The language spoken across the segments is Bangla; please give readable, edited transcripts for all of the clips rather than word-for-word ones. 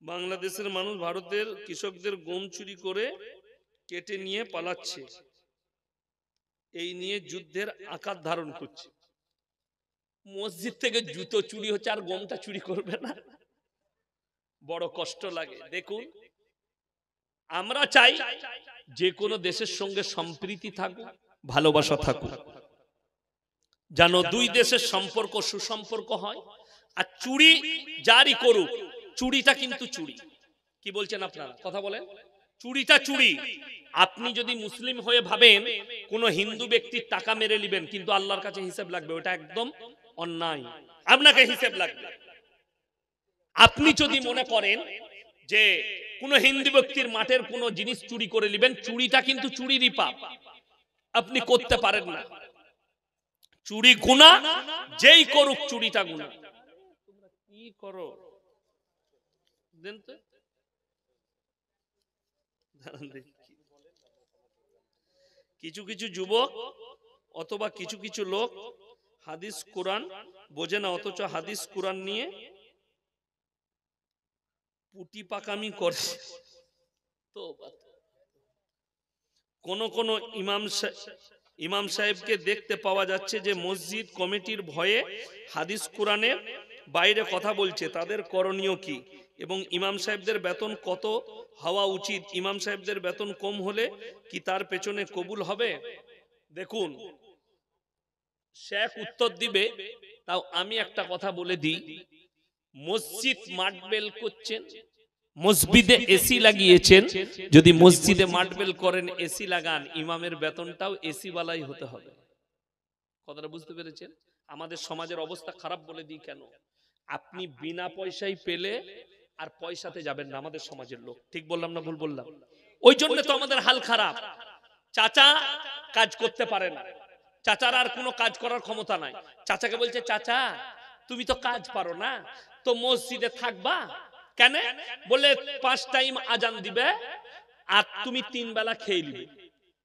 বাংলাদেশের মানুষ ভারতের কৃষকদের গম চুরি করে কেটে নিয়ে পালাচ্ছে, এই নিয়ে যুদ্ধের আকার ধারণ করছে। মসজিদ থেকে জুতো চুরি হচ্ছে আর গমটা চুরি করবে না? বড় কষ্ট লাগে। দেখুন, আমরা চাই যে কোনো দেশের সঙ্গে সম্প্রীতি থাকুক, ভালোবাসা থাকুক, যেন দুই দেশের সম্পর্ক সুসম্পর্ক হয়। আর চুরি জারি করুক, চুরিটা কিন্তু চুরি। কি বলছেন আপনারা? কথা বলেন। চুরিটা চুরি। আপনি যদি মুসলিম হয়ে ভাবেন কোন হিন্দু ব্যক্তির টাকা মেরে নেবেন, কিন্তু আল্লাহর কাছে হিসাব লাগবে, ওটা একদম অন্যায়, আপনাকে হিসাব লাগবে। আপনি যদি মনে করেন যে কোন হিন্দু ব্যক্তির মাঠের কোন জিনিস চুরি করে নেবেন, চুরিটা কিন্তু চুরিরই পাপ, আপনি করতে পারেন না। চুরি গুনাহ, যেই করুক চুরিটা গুনাহ। তোমরা কি করো দেন তো? কিছু কিছু যুবক অথবা কিছু কিছু লোক হাদিস কোরআন বোঝে না, অথচ হাদিস কোরআন নিয়ে পুটি পাকামি করে। তো কোন কোন ইমাম সাহেবকে দেখতে পাওয়া যাচ্ছে যে মসজিদ কমিটির ভয়ে হাদিস কোরআনের বাইরে কথা বলছে, তাদের করণীয় কি? এবং ইমাম সাহেবদের বেতন কত হওয়া উচিত? ইমাম সাহেবদের বেতন কম হলে কি তার পেছনে কবুল হবে? দেখুন, শেখ উত্তর দিবে, তাও আমি একটা কথা বলে দিই। মসজিদ মার্বেল করছেন, মসজিদে এসি লাগিয়েছেন, যদি মসজিদে মার্বেল করেন, এসি লাগান, ইমামের বেতনটাও এসি ওয়ালাই হতে হবে। কথাটা বুঝতে পেরেছেন? আমাদের সমাজের অবস্থা খারাপ বলে দিই কেন? আপনি বিনা পয়সায় পেলে আর পয়সাতে যাবেন না, আমাদের সমাজের লোক। ঠিক বললাম না ভুল বললাম? ওই জন্য তো আমাদের হাল খারাপ। চাচা কাজ করতে পারে না, চাচার আর কোনো কাজ করার ক্ষমতা নাই। চাচাকে বলছে, চাচা তুমি তো কাজ পারো না, তো মসজিদে থাকবা কেন? বলে 5 টাইম আজান দিবে আর তুমি 3 বেলা খেয়ে নিবে।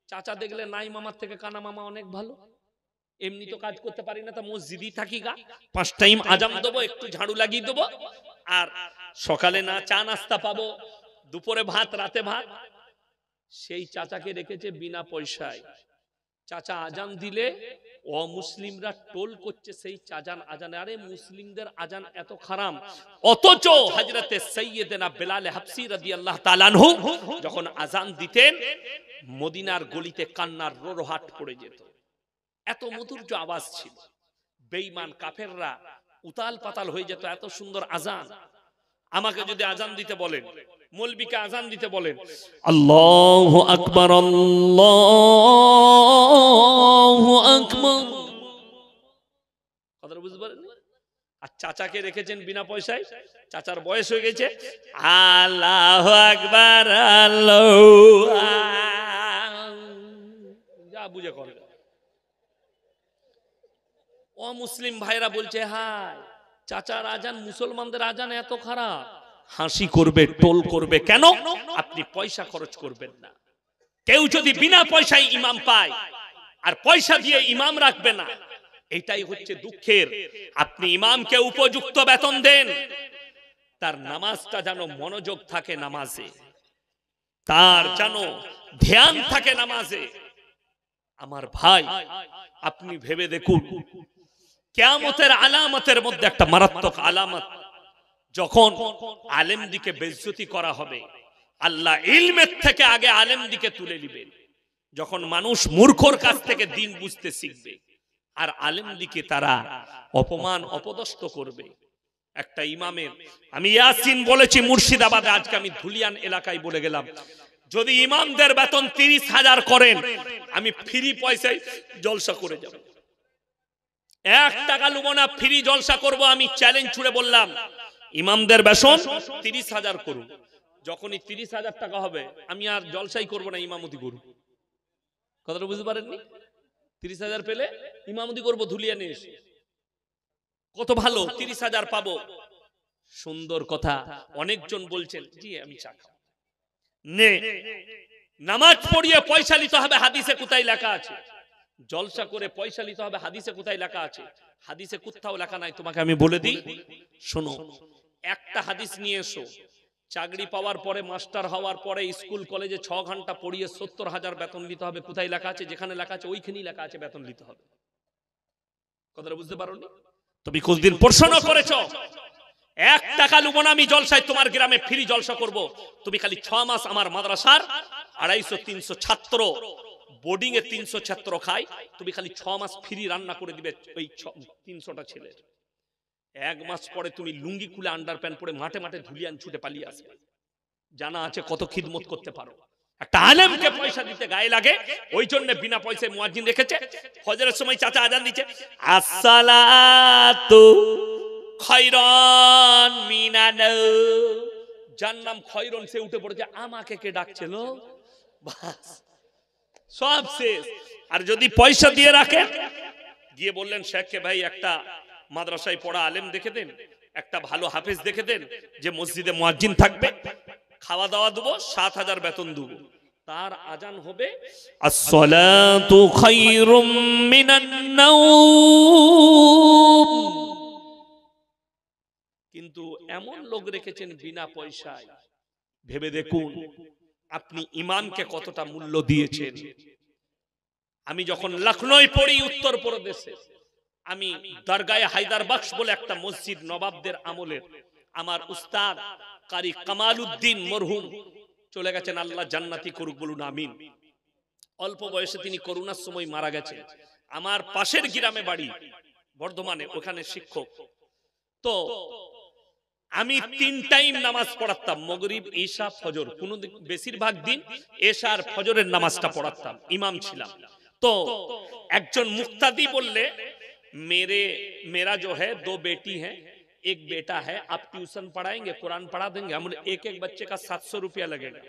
চাচা দেখলে নাই মামার থেকে কানা মামা অনেক ভালো, এমনি তো কাজ করতে পারি না, তা মসজিদই থাকি গা, 5 টাইম আজান দেবো, একটু ঝাড়ু লাগিয়ে দেবো, আর সকালে না চা নাস্তা পাবো, দুপুরে ভাত, রাতে ভাত। সেই চাচাকে রেখেছে বিনা পয়সায়। চাচা আজান দিলে অমুসলিমরা টোল করছে সেই চাজান আজানে। আরে মুসলিমদের আজান এত খারাপ, অথচ হযরতে সাইয়েদনা বেলাল হাবশী রাদিয়াল্লাহু তাআলা আনহু যখন আজান দিতেন, মদিনার গলিতে কান্নার রোরহাট পড়ে যেত, এত মধুর আওয়াজ ছিল। বেঈমান কাফেররা উতাল পাতাল হয়ে যেত, এত সুন্দর আজান। আমাকে যদি আজান দিতে বলেন, মৌলবীকে আজান দিতে বলেন, আল্লাহু আকবার, আল্লাহু আকবার, কথাটা বুঝতে পারেন? আর চাচাকে রেখেছেন বিনা পয়সায়, চাচার বয়স হয়ে গেছে, আল্লাহু আকবার, আল্লাহু যা বুঝে করে। অমুসলিম ভাইরা বলছে, হায় চাচার আজান, মুসলমানদের আজান এত খারাপ। হাসি করবে, টোল করবে, কেন? আপনি পয়সা খরচ করবেন না। কেউ যদি বিনা পয়সায় ইমাম পায় আর পয়সা দিয়ে ইমাম রাখবে না, এটাই হচ্ছে দুঃখের। আপনি ইমামকে উপযুক্ত বেতন দেন, তার নামাজটা যেন মনোযোগ থাকে নামাজে, তার যেন ধ্যান থাকে নামাজে। আমার ভাই, আপনি ভেবে দেখুন, কিয়ামতের আলামতের মধ্যে একটা মারাত্মক আলামত, যখন আলেম দিকে বেইজ্জতি করা হবে, আল্লাহ ইলমের থেকে আগে আলেম দিকে তুলে নেবেন। যখন মানুষ মূর্খর কাছ থেকে দিন বুঝতে শিখবে আর আলেম দিকে তারা অপমান অপদস্থ করবে। একটা ইমামের, আমি ইয়াসিন বলেছি মুর্শিদাবাদে, আজকে আমি ধুলিয়ান এলাকায় বলে গেলাম, যদি ইমামদের বেতন 30,000 করেন, আমি ফ্রি পয়সায় জলসা করে যাব, 1 টাকা লুবো না, ফ্রি জলসা করব। আমি চ্যালেঞ্জ ছুড়ে বললাম, ইমামদের বেতন 30,000 করুন। যখনই 30,000 টাকা হবে, আমি আর জলসাই করব না, ইমামতি করব। কথাটা বুঝতে পারেননি? 30,000 পেলে ইমামতি করব ধুলিয়ানে এসে, কত ভালো, 30,000 পাবো। সুন্দর কথা। অনেকজন বলছেন, জি আমি চা খাবো নে, নামাজ পড়িয়ে পয়সা নিতে হবে, হাদিসে কোথায় লেখা আছে? জলসা করে পয়সা নিতে হবে, হাদিসে কোথায় লেখা আছে? হাদিসে কোথাও লেখা নাই। তোমাকে আমি বলে দিই, শোনো, একটা হাদিস নিয়ে এসো, চাকরি পাওয়ার পরে, মাস্টার হওয়ার পরে স্কুল কলেজে 6 ঘন্টা পড়িয়ে 70,000 বেতন নিতে হবে। কোথায় লেখা আছে? যেখানে লেখা আছে ওইখানেই লেখা আছে বেতন নিতে হবে। কথাটা বুঝতে পারোনি? তুমি কোনদিন প্রশ্ন করেছো 1 টাকা লুবো না আমি জলসায়, তোমার গ্রামে ফ্রি জলসা করব, তুমি খালি 6 মাস আমার মাদ্রাসার 250-300 ছাত্র বোর্ডিং এ 300 ছাত্র খায়, তুমি খালি 6 মাস ফ্রি রান্না করে দিবে ওই 300টা ছেলে। 1 মাস পরে তুমি লুঙ্গি খুলে আন্ডার প্যান্ট পরে মাঠে মাঠে ধুলিয়ান ছুটে পালিয়ে আসবে। জানা আছে কত খিদমত করতে পারো। একটা আলেমকে পয়সা দিতে গায়ে লাগে, ওই জন্য বিনা পয়সায় মুয়াজ্জিন রেখেছে। ফজরের সময় চাচা আজান দিচ্ছে, আসসালাতু খয়রন মিনান, যার নাম খয়রন সে উঠে পড়েছে, আমাকে কে ডাকছিল, বাস সব শেষ। আর যদি পয়সা দিয়ে রাখে, গিয়ে বললেন শেখকে ভাই একটা মাদ্রাসায় পড়া আলেম দেখে দেন, একটা ভালো হাফেজ দেখে দেন যে মসজিদে মুয়াজ্জিন থাকবে, খাওয়া দাওয়া দেবো, 7,000 বেতন দেবো, তার আজান হবে আসসালাতু খায়রুম মিনান নাওম। কিন্তু এমন লোক রেখেছেন বিনা পয়সায়, ভেবে দেখুন আপনি ইমামকে কতটা মূল্য দিয়েছেন। আমি যখন লখনৌয় পড়ি উত্তরপ্রদেশে, আমি দরগায়ে হায়দার বখশ বলে একটা মসজিদ নবাবদের আমলের, আমার উস্তাদ কারি কামাল উদ্দিন মরহুম চলে গেছেন, আল্লাহ জান্নাতি করুক, বলুন আমিন। অল্প বয়সে তিনি করোনার সময় মারা গেছেন। আমার পাশের গ্রামে বাড়ি বর্ধমানে, ওখানে শিক্ষক। তো আমি 3 টাইম নামাজ পড়াতাম, মাগরিব ঈশা ফজর, কোন বেশিরভাগ দিন ঈশা আর ফজরের নামাজটা পড়াতাম, ইমাম ছিলাম। তো একজন মুক্তাদি বললে, मेरा जो है 2 बेटी हैं, 1 बेटा है, आप ट्यूशन पढ़ाएंगे, कुरान पढ़ा देंगे? हम एक बच्चे का 700 रुपया लगेगा।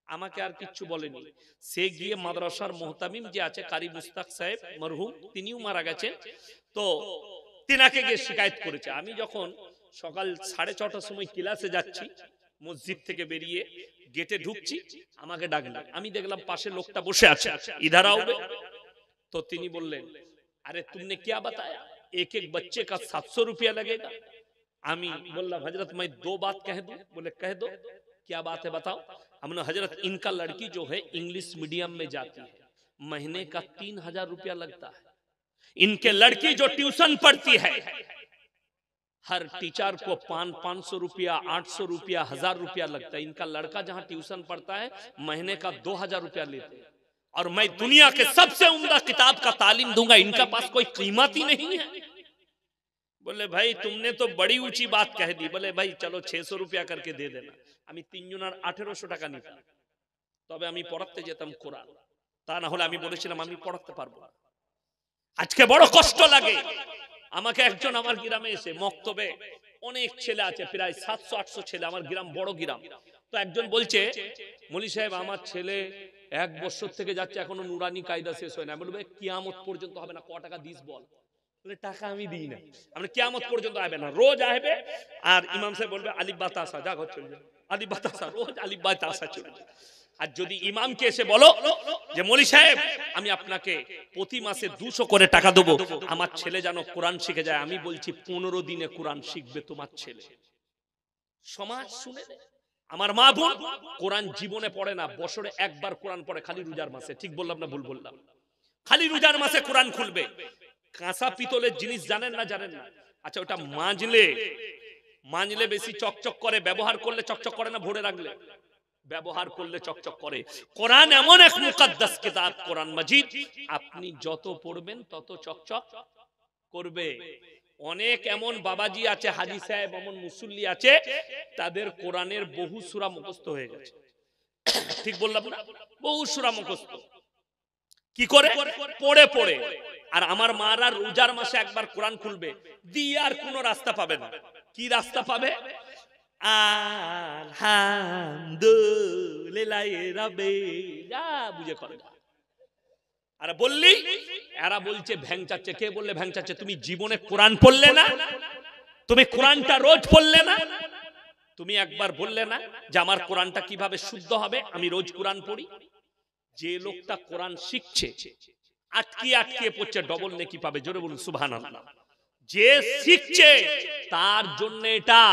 আমাকে আর কিচ্ছু বলেনি। সে গিয়ে মাদ্রাসার মুহতামিম যে আছে কারি মুস্তাক সাহেব মরহুম, তিনিও মারা গেছেন, তো তিনাকে গিয়ে শিকায়ত করেছে। আমি যখন সকাল 6:30টার সময় ক্লাসে যাচ্ছি, মসজিদ থেকে বেরিয়ে গেটে ঢুকছি, আমাকে ডাকলেন। আমি দেখলাম পাশে লোকটা বসে আছে, ইধার आओ। তো তিনি বললেন, अरे तुमने क्या बताया, एक बच्चे का 700 रुपया लगेगा। आमी बोला हजरत मैं 2 बात कह दूं? बोले कह दो। क्या बात है बताओ? हमने हजरत इनका लड़की जो है इंग्लिश मीडियम में जाती है, महीने का 3,000 रुपया लगता है। इनके लड़की जो ट्यूशन पढ़ती है, हर टीचर को 500 रुपया, 800 रुपया, 1000 रुपया लगता है। इनका लड़का जहां ट्यूशन पढ़ता है महीने का 2,000 रुपया लेते हैं, और मैं दुनिया के सबसे उम्दा किताब का तालीम दूंगा, इनका पास कोई कीमत ही नहीं है। बोले भाई तुमने तो बड़ी ऊंची बात कह दी। बोले भाई चलो 600 रुपया करके दे देना। আমি 3 জনের 1800 টাকা নিতাম, তবে আমি পড়াতে যেতাম কোরআন, তা না হলে আমি বলেছিলাম আমি পড়াতে পারবো না। আজকে বড় কষ্ট লাগে। আমাকে একজন আমার গ্রামে এসে, মক্তবে অনেক ছেলে আছে, প্রায় 700-800 ছেলে, আমার গ্রাম বড় গ্রাম। তো একজন বলছে, মৌলী সাহেব আমার ছেলে 1 বছর থেকে যাচ্ছে, এখনো নুরানি কায়দা শেষ হয় না। আমি বলবো কিয়ামত পর্যন্ত হবে না, ক টাকা দিস বল। বলে টাকা আমি দিই না। আমরা কিয়ামত পর্যন্ত আসবে না, রোজ আসবে, আর ইমাম সাহেব বলবে আলিফ বা তাসা, যা ঘর চলে যাবে, আলিফ বা তাসা, রোজ আলিফ বা তাসা চলে যাবে। আর যদি ইমামকে এসে বলো যে মৌলী সাহেব আমি আপনাকে প্রতি মাসে 200 করে টাকা দেবো, আমার ছেলে যেন কোরআন শিখে যায়, আমি বলছি 15 দিনে কোরআন শিখবে তোমার ছেলে। সমাজ শুনে আমার মা বোন কোরআন জীবনে পড়ে না, বছরে একবার কোরআন পড়ে, খালি রোজার মাসে। ঠিক বললাম না ভুল বললাম? খালি রোজার মাসে কোরআন খুলবে। কাঁচা পিতলের জিনিস জানেন না? জানেন না? আচ্ছা ওটা মানলে বেশি চকচক করে, ব্যবহার করলে চকচক করে না? ভরে রাখলে ব্যবহার করলে চকচক করে। কোরআন এমন এক মুকদ্দাস কিতাব, কোরআন মাজিদ, আপনি যত পড়বেন তত চকচক করবে। অনেক এমন বাবাজি আছে, হাজী সাহেব, এমন মুসল্লি আছে, তাদের কোরআনের বহু সূরা মুখস্থ হয়ে গেছে। ঠিক বললাম না? বহু সূরা মুখস্থ। কি করে? পড়ে পড়ে। আর আমার মারা রোজার মাসে একবার কোরআন খুলবে, দিয়ে আর কোনো রাস্তা পাবে না। কি রাস্তা পাবে? আলহামদুলিল্লাহ রাব্বে, যা বুঝে করে। আর বললি এরা বলছে ভ্যাংচাচ্ছে। কে বললে ভ্যাংচাচ্ছে? তুমি জীবনে কোরআন পড়লে না? তুমি কোরআনটা রোজ পড়লে না? তুমি একবার বললে না যে আমার কোরআনটা কিভাবে শুদ্ধ হবে, আমি রোজ কোরআন পড়ি? যে লোকটা কোরআন শিখছে, আটকিয়ে পড়ছে, ডবল নেকি পাবে। জোরে বলুন সুবহানাল্লাহ। যে শিখছে তার জন্য এটা,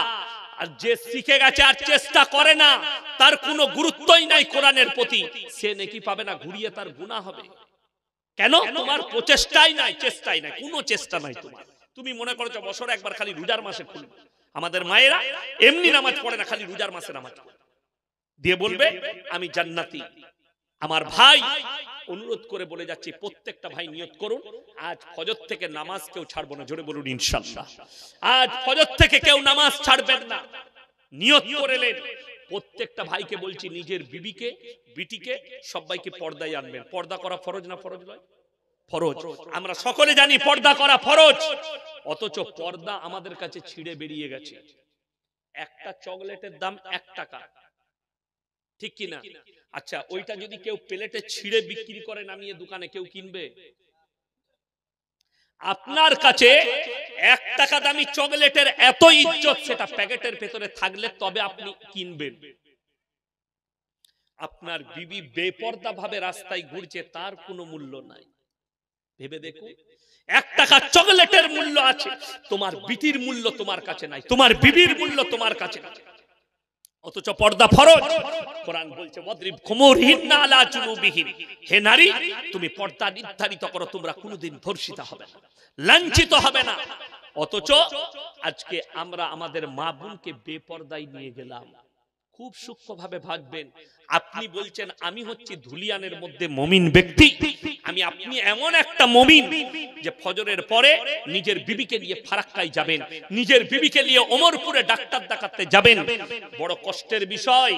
আর যে শিখে গেছে আর চেষ্টা করে না, তার কোনো গুরুত্বই নাই কোরআনের প্রতি, সে নেকি পাবে না, ঘুরিয়ে তার গুনাহ হবে। কেন? তোমার প্রচেষ্টাই নাই, চেষ্টাই নাই, কোনো চেষ্টা নাই তোমার। তুমি মনে করছো বছরে একবার খালি রোজার মাসে খুলবে। আমাদের মায়েরা এমনি নামাজ পড়ে না, খালি রোজার মাসে নামাজ পড়ে, দিয়ে বলবে আমি জান্নাতি। আমার ভাই অনুরোধ করে বলে যাচ্ছি, প্রত্যেকটা ভাই নিয়ত করুন, আজ ফজর থেকে নামাজ কেউ ছাড়বো না। জোরে বলুন ইনশাআল্লাহ। আজ ফজর থেকে কেউ নামাজ ছাড়বেন না, নিয়ত করেলেন। প্রত্যেকটা ভাইকে বলছি, নিজের বিবিকে, বিটিকে, সবাইকে পর্দায় আনবেন। পর্দা করা ফরজ না ফরজ নয়? ফরজ। আমরা সকলে জানি পর্দা করা ফরজ, অথচ পর্দা আমাদের কাছে ছিঁড়ে বেরিয়ে গেছে। একটা চকলেটের দাম 1 টাকা, ঠিক কি না? আচ্ছা, ওইটা যদি কেউ প্লেটে ছিঁড়ে বিক্রি করে নামিয়ে দোকানে, কেউ কিনবে? আপনার কাছে 1 টাকা দামি চকলেটের এত ইজ্জত, সেটা প্যাকেটের ভেতরে থাকলে তবে আপনি কিনবেন। আপনার বিবি বেপরদা ভাবে রাস্তায় ঘুরছে, তার কোনো মূল্য নাই। ভেবে দেখুন, 1 টাকা চকলেটের মূল্য আছে, তোমার বিটির মূল্য তোমার কাছে নাই, তোমার বিবির মূল্য তোমার কাছে নাই, অথচ পর্দা ফরজ। কোরআন বলছে ওয়াদরিব খুমুরহিন্না আলা জুনুবিহিন, হে নারী তুমি পর্দা নির্ধারিত করো, তোমরা কোনোদিন ধর্ষিত হবে না, লাঞ্ছিত হবে না। অথচ আজকে আমরা আমাদের মা বোনকে বেপরদায় নিয়ে গেলাম। খুব সূক্ষ্মভাবে ভাববেন। আপনি বলছেন আমি হচ্ছি ধুলিয়ানের মধ্যে মুমিন ব্যক্তি, আপনি এমন একটা মুমিন যে ফজরের পরে নিজের বিবিকে নিয়ে ফারাক্কায় যাবেন, নিজের বিবিকে নিয়ে ওমরপুরে ডাক্তার দেখাতে যাবেন। বড় কষ্টের বিষয়,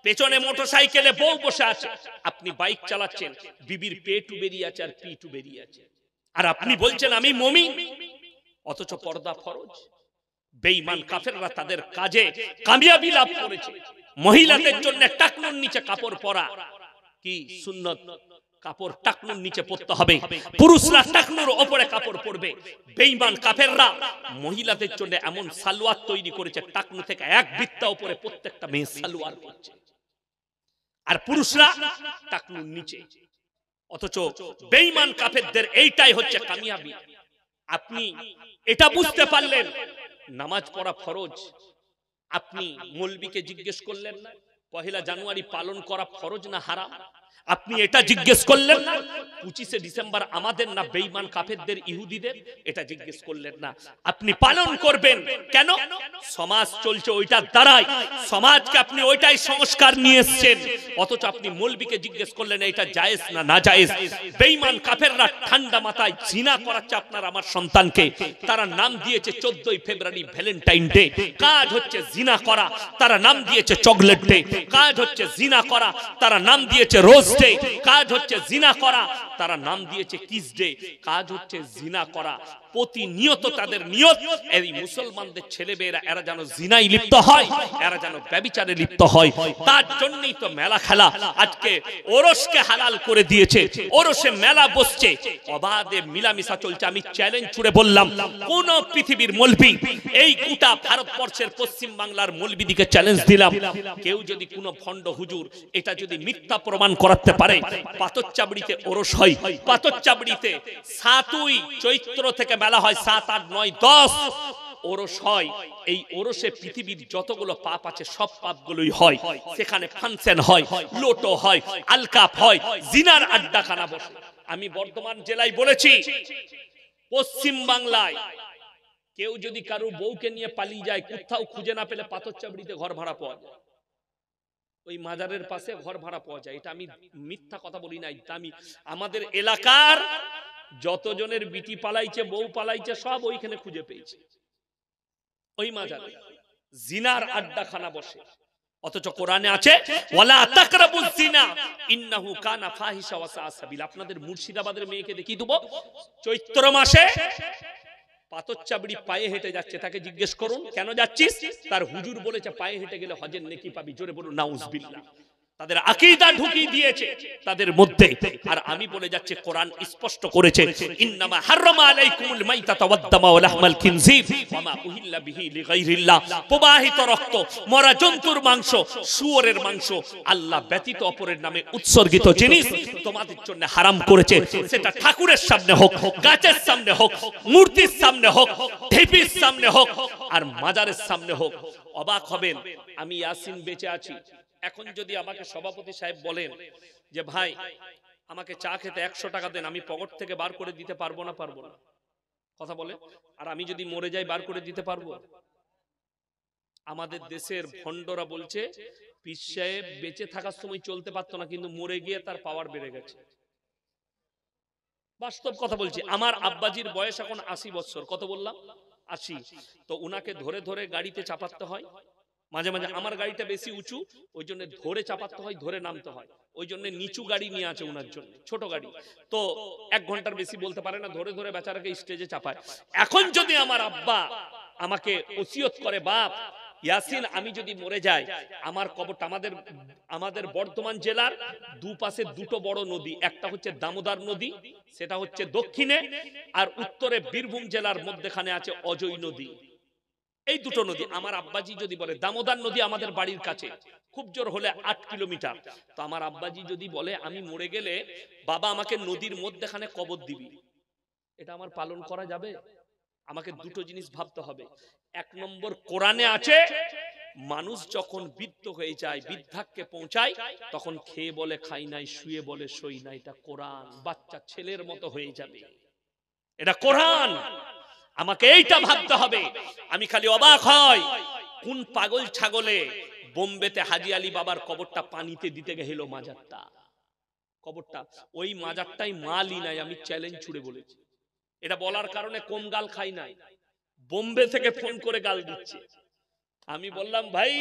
পেছনে মোটরসাইকেলে বউ বসে আছে, আপনি বাইক চালাচ্ছেন, বিবির পেটু বেরিয়ে আছে আর পিটু বেরিয়ে আছে, আর আপনি বলছেন আমি মুমিন, অথচ পর্দা ফরজ। বেঈমান কাফেররা তাদের কাজে কামিয়াবি লাভ করেছে। মহিলাদের জন্য টাকনুর নিচে কাপড় পরা কি সুন্নত, কাপড় টাকনুর নিচে পরতে হবে, পুরুষরা টাকনুর উপরে কাপড় পরবে। বেঈমান কাফেররা মহিলাদের জন্য এমন সালোয়ার তৈরি করেছে, টাকনু থেকে 1 বিত্তা উপরে প্রত্যেকটা মেয়ে সালোয়ার পরছে, আর পুরুষরা টাকনুর নিচে। অথচ বেঈমান কাফেরদের এইটাই হচ্ছে কামিয়াবি। আপনি এটা বুঝতে পারলেন, নামাজ পড়া ফরজ। আপনি মৌলবীকে জিজ্ঞেস করলেন না 1 জানুয়ারি পালন করা ফরজ না হারাম? আপনি এটা জিজ্ঞেস করলেন না 25শে ডিসেম্বর আমাদের না বেঈমান কাফেরদের ইহুদিদের? এটা জিজ্ঞেস করলেন না। আপনি পালন করবেন কেন? সমাজ চলছে ওইটার দ্বারাই, সমাজকে আপনি ওইটাই সংস্কার নিয়ে এসেছেন। অথচ আপনি মৌলবীকে জিজ্ঞেস করলেন এটা জায়েজ না না জায়েজ। বেঈমান কাফেররা ঠান্ডা মাথায় জিনা করাচ্ছে আপনার আমার সন্তানকে। তারা নাম দিয়েছে 14ই ফেব্রুয়ারি ভ্যালেন্টাইন ডে, কাজ হচ্ছে জিনা করা। তারা নাম দিয়েছে চকলেট ডে, কাজ হচ্ছে জিনা করা। তারা নাম দিয়েছে রোজ ডে, কাজ হচ্ছে জিনা করা। তারা নাম দিয়েছে কিস ডে, কাজ হচ্ছে জিনা করা। প্রতিনিয়ত তাদের নিয়ত এই মুসলমানদের ছেলেমেয়েরা এরা যেন জিনায় লিপ্ত হয়, এরা যেন ব্যভিচারে লিপ্ত হয়। তার জন্যই তো মেলা খেলা। আজকে ওরসকে হালাল করে দিয়েছে, ওরসে মেলা বসছে, অবাধে মিলামিশা চলছে। আমি চ্যালেঞ্জ ছুড়ে বললাম, কোন পৃথিবীর মৌলবি, এই গোটা ভারতবর্ষের পশ্চিম বাংলার মৌলবিদিকে চ্যালেঞ্জ দিলাম, কেউ যদি কোনো ভণ্ড হুজুর এটা যদি মিথ্যা প্রমাণ করাতে পারে, পাথরচাবড়িতে ওরস হয়, পাথরচাবড়িতে 7ই চৈত্র থেকে মেলা হয়, 7, 8, 9, 10 ওরস হয়। এই ওরসে পৃথিবীর যতগুলো পাপ আছে সব পাপগুলোই হয়। সেখানে ফাংশন হয়, লোটো হয়, আলকাপ হয়, জিনার আড্ডাখানা বসে। আমি বর্ধমান জেলায় বলেছি, পশ্চিম বাংলায় কেউ যদি কারো বউকে নিয়ে পালিয়ে যায়, কোথাও খুঁজে না পেলে পাথরচাবড়িতে ঘর ভাড়া পাওয়া যায়, ওই মাজারের পাশে ঘর ভাড়া পাওয়া যায়। এটা আমি মিথ্যা কথা বলি নাই। আমি আমাদের এলাকার যতজনের বিটি পালাইছে, বউ পালাইছে, সব ওইখানে খুঁজে পেয়েছি, ওই মাজারে জিনার আড্ডাখানা বসে। অথচ কোরআনে আছে ওয়ালা তাকরাবুজ জিনা ইন্নাহু কানা ফাহিশা ওয়া সাআ সাবিল। আপনাদের মুর্শিদাবাদের মেয়েকে দেখিয়ে দেব, চৈত্র মাসে পাথরচাবড়ি পায়ে হেঁটে যাচ্ছে। তাকে জিজ্ঞেস করুন কেন যাচ্ছিস? তার হুজুর বলেছে পায়ে হেঁটে গেলে হজের নেকি পাবি। জোরে বলুন নাউজুবিল্লাহ। তাদের আকীদা ঢুকিয়ে দিয়েছে তাদের মধ্যে। আর আমি বলে যাচ্ছি কোরআন স্পষ্ট করেছে, ইন্নামা হাররামা আলাইকুমুল মাইতাতা ওয়াদ-দামা ওয়া লাহমাল খিনজির ওয়া মা উহিল্লা বিহি লিগাইরিল্লাহ। প্রবাহিত রক্ত, মরা জন্তুর মাংস, শুয়োরের মাংস আল্লাহ ব্যতীত অপরের নামে উৎসর্গিত জিনিস তোমাদের জন্য হারাম করেছে। সেটা ঠাকুরের সামনে হোক, গাছের সামনে হোক, মূর্তির সামনে হোক, ঢিপির সামনে হোক, আর মাজারের সামনে হোক। অবাক হবেন, আমি ইয়াসিন বেঁচে আছি, এখন যদি আমাকে সভাপতি সাহেব বলেন যে ভাই আমাকে চা খেতে 100 টাকা দেন, আমি পকেট থেকে বার করে দিতে পারবো না? পারবো না? কথা বলে। আর আমি যদি মরে যাই বার করে দিতে পারবো? আমাদের দেশের ভণ্ডরা বলছে পীর সাহেব বেঁচে থাকার সময় চলতে পারতো না, কিন্তু মরে গিয়ে তার পাওয়ার বেড়ে গেছে। বাস্তব কথা বলছি। আমার আব্বাজির বয়স এখন 80 বছর। কত বললাম? 80। তো উনাকে ধরে ধরে গাড়িতে চাপাতে হয়। মাঝে মাঝে আমার গাড়িটা বেশি উঁচু, ওই জন্য ধরে চাপাতে হয়, ধরে নামতে হয়। ওই জন্য নিচু গাড়ি নিয়ে আছে ওনার জন্য, ছোট গাড়ি। তো 1 ঘন্টার বেশি বলতে পারে না, ধরে ধরে বেচারাকে স্টেজে চাপায়। এখন যদি আমার আব্বা আমাকে ওসিয়ত করে, বাপ ইয়াসিন আমি যদি মরে যাই, আমার কবরটা, আমাদের বর্ধমান জেলার দুপাশে দুটো বড় নদী, একটা হচ্ছে দামোদর নদী, সেটা হচ্ছে দক্ষিণে, আর উত্তরে বীরভূম জেলার মধ্যখানে আছে অজয় নদী। এই দুটো নদী। আমার আব্বাজি যদি বলে, দামোদর নদী আমাদের বাড়ির কাছে, খুব জোর হলে 8 কিলোমিটার। তো আমার আব্বাজি যদি বলে আমি মরে গেলে বাবা আমাকে নদীর মধ্যখানে কবর দিবি, এটা আমার পালন করা যাবে? আমাকে দুটো জিনিস ভাবতে হবে। 1 নম্বর, কোরআনে আছে মানুষ যখন বৃদ্ধ হয়ে যায়, বৃদ্ধাক্যে পৌঁছায়, তখন খেয়ে বলে খাই নাই, শুয়ে বলে সই নাই। এটা কোরআন। বাচ্চা ছেলের মতো হয়ে যাবে, এটা কোরআন। আমাকে এইটা ভাবতে হবে। আমি খালি অবাক হয়, কোন পাগল ছাগলে বোম্বেতে হাজী আলী বাবার কবরটা পানিতে দিতে গেল, মাজারটা, কবরটা, ওই মাজারটাই মালই নাই। আমি চ্যালেঞ্জ ছুড়ে বলেছি। এটা বলার কারণে কম গাল খাই নাই। বোম্বে থেকে ফোন করে গাল দিচ্ছে। আমি বললাম ভাই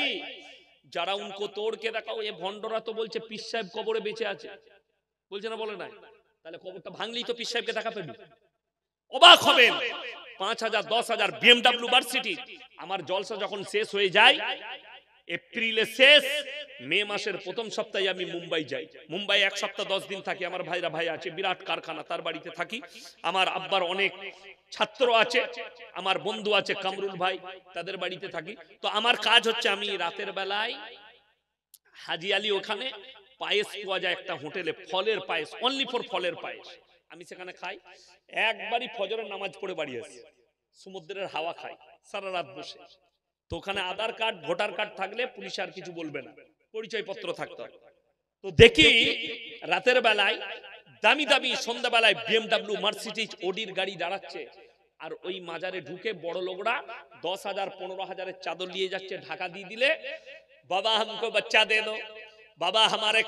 যারা উনকো তোড়কে দেখাও, এ ভণ্ডরা তো বলছে পীর সাহেব কবরে বেঁচে আছে, বলছে না? বলে নাই? তাহলে কবরটা ভাঙলেই তো পীর সাহেবকে দেখা পেবি। অবাক হবেন, 5000 10,000 BMW ভার্সিটি। আমার জলসা যখন শেষ হয়ে যায়, এপ্রিলের শেষ, মে মাসের প্রথম সপ্তাহে আমি মুম্বাই যাই। মুম্বাই 1 সপ্তাহ 10 দিন থাকি। আমার ভাই আছে, বিরাট কারখানা, তার বাড়িতে থাকি। আমার আব্বার অনেক ছাত্র আছে, আমার বন্ধু আছে কামরুল ভাই, তাদের বাড়িতে থাকি। তো আমার কাজ হচ্ছে, আমি রাতের বেলায় হাজী আলী ওখানে পায়েস পাওয়া যায় একটা হোটেলে, ফলের পায়েস, অনলি ফর ফলের পায়েস। আমি সেখানে খাই। একবারই ফজরের নামাজ পড়ে বাড়ি আসি, সমুদ্রের হাওয়া খাই সারা রাত বসে। তো ওখানে আধার কার্ড, ভোটার কার্ড থাকলে পুলিশ আর কিছু বলবে না, পরিচয় পত্র থাকতে হবে। তো দেখি রাতের বেলায় দামি দামি, সন্ধ্যাবেলায় BMW মার্সিডিজ ওডির গাড়ি দাঁড়াচ্ছে, আর ওই মাজারে ঢুকে বড় লোকরা 10,000 15,000 চাদর নিয়ে যাচ্ছে, ঢাকা দিয়ে দিলে, বাবা হামকো বাচ্চা দে দো, বাবা হামারে